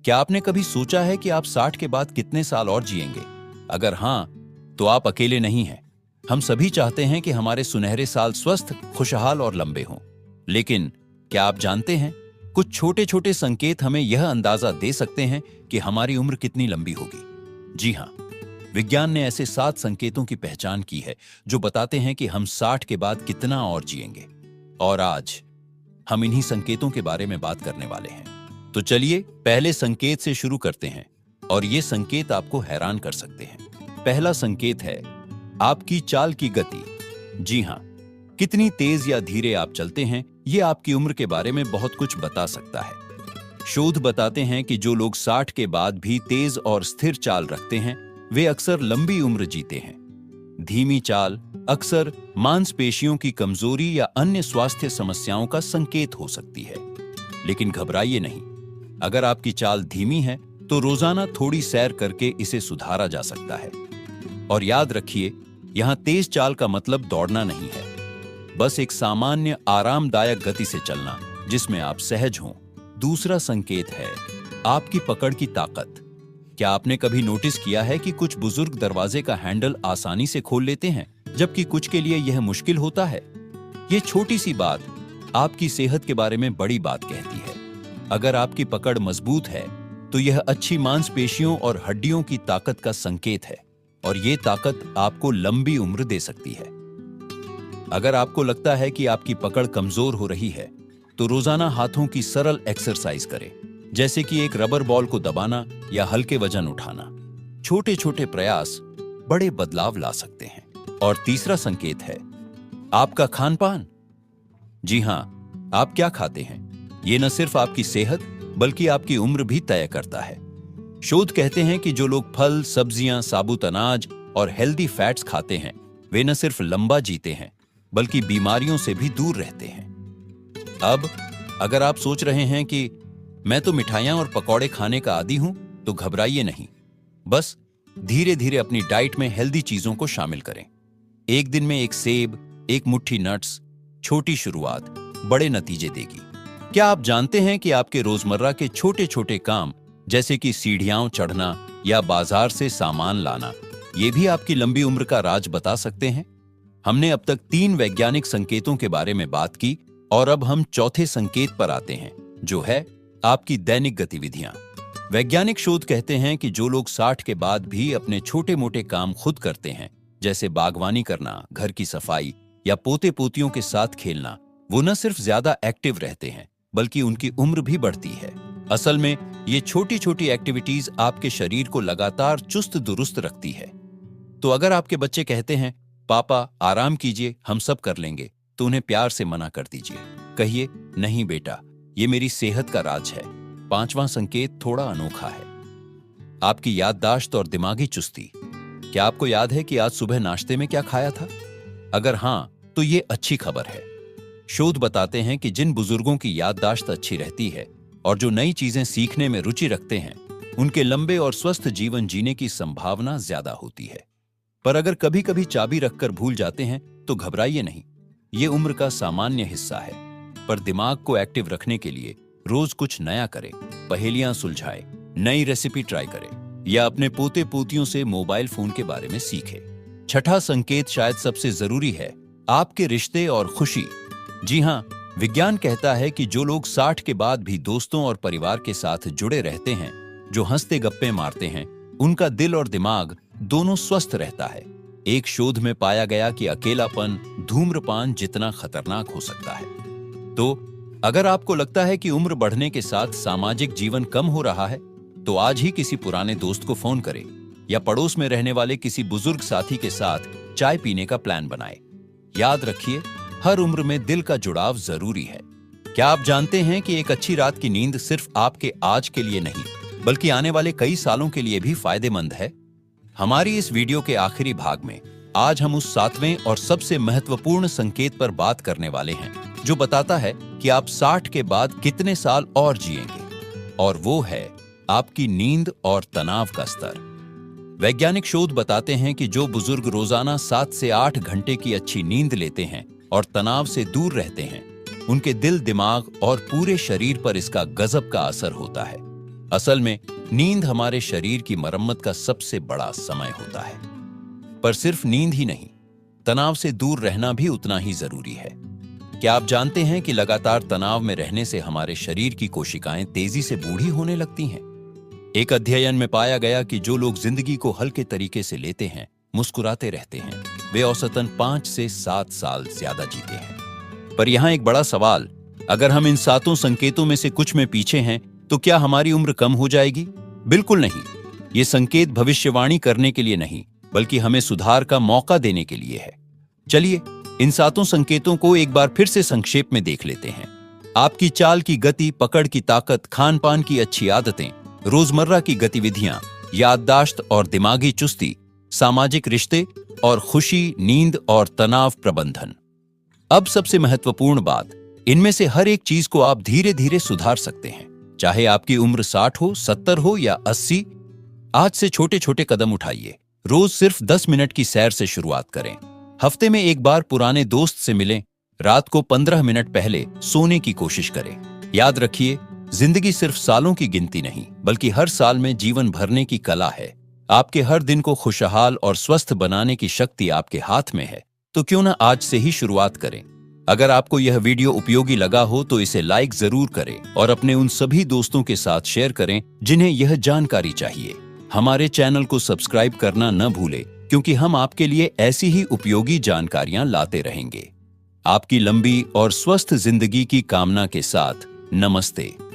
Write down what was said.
क्या आपने कभी सोचा है कि आप 60 के बाद कितने साल और जिएंगे? अगर हाँ, तो आप अकेले नहीं हैं। हम सभी चाहते हैं कि हमारे सुनहरे साल स्वस्थ, खुशहाल और लंबे हों। लेकिन क्या आप जानते हैं, कुछ छोटे छोटे संकेत हमें यह अंदाजा दे सकते हैं कि हमारी उम्र कितनी लंबी होगी। जी हाँ, विज्ञान ने ऐसे 7 संकेतों की पहचान की है जो बताते हैं कि हम 60 के बाद कितना और जिएंगे। और आज हम इन्हीं संकेतों के बारे में बात करने वाले हैं। तो चलिए पहले संकेत से शुरू करते हैं, और ये संकेत आपको हैरान कर सकते हैं। पहला संकेत है आपकी चाल की गति। जी हाँ, कितनी तेज या धीरे आप चलते हैं, ये आपकी उम्र के बारे में बहुत कुछ बता सकता है। शोध बताते हैं कि जो लोग 60 के बाद भी तेज और स्थिर चाल रखते हैं, वे अक्सर लंबी उम्र जीते हैं। धीमी चाल अक्सर मांसपेशियों की कमजोरी या अन्य स्वास्थ्य समस्याओं का संकेत हो सकती है। लेकिन घबराइए नहीं, अगर आपकी चाल धीमी है तो रोजाना थोड़ी सैर करके इसे सुधारा जा सकता है। और याद रखिए, यहां तेज चाल का मतलब दौड़ना नहीं है, बस एक सामान्य आरामदायक गति से चलना जिसमें आप सहज हों। दूसरा संकेत है आपकी पकड़ की ताकत। क्या आपने कभी नोटिस किया है कि कुछ बुजुर्ग दरवाजे का हैंडल आसानी से खोल लेते हैं, जबकि कुछ के लिए यह मुश्किल होता है? यह छोटी सी बात आपकी सेहत के बारे में बड़ी बात कहती है। अगर आपकी पकड़ मजबूत है तो यह अच्छी मांसपेशियों और हड्डियों की ताकत का संकेत है, और यह ताकत आपको लंबी उम्र दे सकती है। अगर आपको लगता है कि आपकी पकड़ कमजोर हो रही है, तो रोजाना हाथों की सरल एक्सरसाइज करें, जैसे कि एक रबर बॉल को दबाना या हल्के वजन उठाना। छोटे छोटे प्रयास बड़े बदलाव ला सकते हैं। और तीसरा संकेत है आपका खान पान। जी हां, आप क्या खाते हैं, ये न सिर्फ आपकी सेहत बल्कि आपकी उम्र भी तय करता है। शोध कहते हैं कि जो लोग फल, सब्जियां, साबुत अनाज और हेल्दी फैट्स खाते हैं, वे न सिर्फ लंबा जीते हैं बल्कि बीमारियों से भी दूर रहते हैं। अब अगर आप सोच रहे हैं कि मैं तो मिठाइयां और पकौड़े खाने का आदी हूं, तो घबराइए नहीं। बस धीरे धीरे अपनी डाइट में हेल्दी चीजों को शामिल करें। एक दिन में एक सेब, एक मुट्ठी नट्स, छोटी शुरुआत बड़े नतीजे देगी। क्या आप जानते हैं कि आपके रोजमर्रा के छोटे छोटे काम, जैसे कि सीढ़ियां चढ़ना या बाजार से सामान लाना, ये भी आपकी लंबी उम्र का राज बता सकते हैं? हमने अब तक 3 वैज्ञानिक संकेतों के बारे में बात की, और अब हम चौथे संकेत पर आते हैं, जो है आपकी दैनिक गतिविधियां। वैज्ञानिक शोध कहते हैं कि जो लोग 60 के बाद भी अपने छोटे मोटे काम खुद करते हैं, जैसे बागवानी करना, घर की सफाई या पोते पोतियों के साथ खेलना, वो न सिर्फ ज्यादा एक्टिव रहते हैं बल्कि उनकी उम्र भी बढ़ती है। असल में ये छोटी छोटी एक्टिविटीज आपके शरीर को लगातार चुस्त दुरुस्त रखती है। तो अगर आपके बच्चे कहते हैं पापा आराम कीजिए, हम सब कर लेंगे, तो उन्हें प्यार से मना कर दीजिए। कहिए नहीं बेटा, ये मेरी सेहत का राज है। 5वां संकेत थोड़ा अनोखा है आपकी याददाश्त और दिमागी चुस्ती। क्या आपको याद है कि आज सुबह नाश्ते में क्या खाया था? अगर हां, तो ये अच्छी खबर है। शोध बताते हैं कि जिन बुजुर्गों की याददाश्त अच्छी रहती है और जो नई चीजें सीखने में रुचि रखते हैं, उनके लंबे और स्वस्थ जीवन जीने की संभावना ज्यादा होती है। पर अगर कभी कभी चाबी रखकर भूल जाते हैं, तो घबराइए नहीं, ये उम्र का सामान्य हिस्सा है। पर दिमाग को एक्टिव रखने के लिए रोज कुछ नया करें, पहेलियां सुलझाएं, नई रेसिपी ट्राई करें या अपने पोते पोतियों से मोबाइल फोन के बारे में सीखें। छठा संकेत शायद सबसे जरूरी है, आपके रिश्ते और खुशी। जी हां, विज्ञान कहता है कि जो लोग 60 के बाद भी दोस्तों और परिवार के साथ जुड़े रहते हैं, जो हंसते गप्पे मारते हैं, उनका दिल और दिमाग दोनों स्वस्थ रहता है। एक शोध में पाया गया कि अकेलापन धूम्रपान जितना खतरनाक हो सकता है। तो अगर आपको लगता है कि उम्र बढ़ने के साथ सामाजिक जीवन कम हो रहा है, तो आज ही किसी पुराने दोस्त को फोन करें या पड़ोस में रहने वाले किसी बुजुर्ग साथी के साथ चाय पीने का प्लान बनाएं। याद रखिए, हर उम्र में दिल का जुड़ाव जरूरी है। क्या आप जानते हैं कि एक अच्छी रात की नींद सिर्फ आपके आज के लिए नहीं, बल्कि आने वाले कई सालों के लिए भी फायदेमंद है? हमारी इस वीडियो के आखिरी भाग में आज हम उस 7वें और सबसे महत्वपूर्ण संकेत पर बात करने वाले हैं, जो बताता है कि आप 60 के बाद कितने साल और जिएंगे, और वो है आपकी नींद और तनाव का स्तर। वैज्ञानिक शोध बताते हैं कि जो बुजुर्ग रोजाना 7 से 8 घंटे की अच्छी नींद लेते हैं और तनाव से दूर रहते हैं, उनके दिल, दिमाग और पूरे शरीर पर इसका गजब का असर होता है। असल में नींद हमारे शरीर की मरम्मत का सबसे बड़ा समय होता है। पर सिर्फ नींद ही नहीं, तनाव से दूर रहना भी उतना ही जरूरी है। क्या आप जानते हैं कि लगातार तनाव में रहने से हमारे शरीर की कोशिकाएं तेजी से बूढ़ी होने लगती हैं? एक अध्ययन में पाया गया कि जो लोग जिंदगी को हल्के तरीके से लेते हैं, मुस्कुराते रहते हैं, वे औसतन 5 से 7 साल ज्यादा जीते हैं। पर यहां एक बड़ा सवाल, अगर हम इन 7 संकेतों में से कुछ में पीछे हैं, तो क्या हमारी उम्र कम हो जाएगी? बिल्कुल नहीं। ये संकेत भविष्यवाणी करने के लिए नहीं, बल्कि हमें सुधार का मौका देने के लिए है। चलिए इन 7 संकेतों को एक बार फिर से संक्षेप में देख लेते हैं। आपकी चाल की गति, पकड़ की ताकत, खान पान की अच्छी आदतें, रोजमर्रा की गतिविधियां, याददाश्त और दिमागी चुस्ती, सामाजिक रिश्ते और खुशी, नींद और तनाव प्रबंधन। अब सबसे महत्वपूर्ण बात, इनमें से हर एक चीज को आप धीरे धीरे सुधार सकते हैं। चाहे आपकी उम्र 60 हो, 70 हो या 80, आज से छोटे छोटे कदम उठाइए। रोज सिर्फ 10 मिनट की सैर से शुरुआत करें। हफ्ते में एक बार पुराने दोस्त से मिलें। रात को 15 मिनट पहले सोने की कोशिश करें। याद रखिए, जिंदगी सिर्फ सालों की गिनती नहीं, बल्कि हर साल में जीवन भरने की कला है। आपके हर दिन को खुशहाल और स्वस्थ बनाने की शक्ति आपके हाथ में है। तो क्यों ना आज से ही शुरुआत करें। अगर आपको यह वीडियो उपयोगी लगा हो तो इसे लाइक जरूर करें और अपने उन सभी दोस्तों के साथ शेयर करें जिन्हें यह जानकारी चाहिए। हमारे चैनल को सब्सक्राइब करना न भूलें, क्योंकि हम आपके लिए ऐसी ही उपयोगी जानकारियां लाते रहेंगे। आपकी लंबी और स्वस्थ जिंदगी की कामना के साथ, नमस्ते।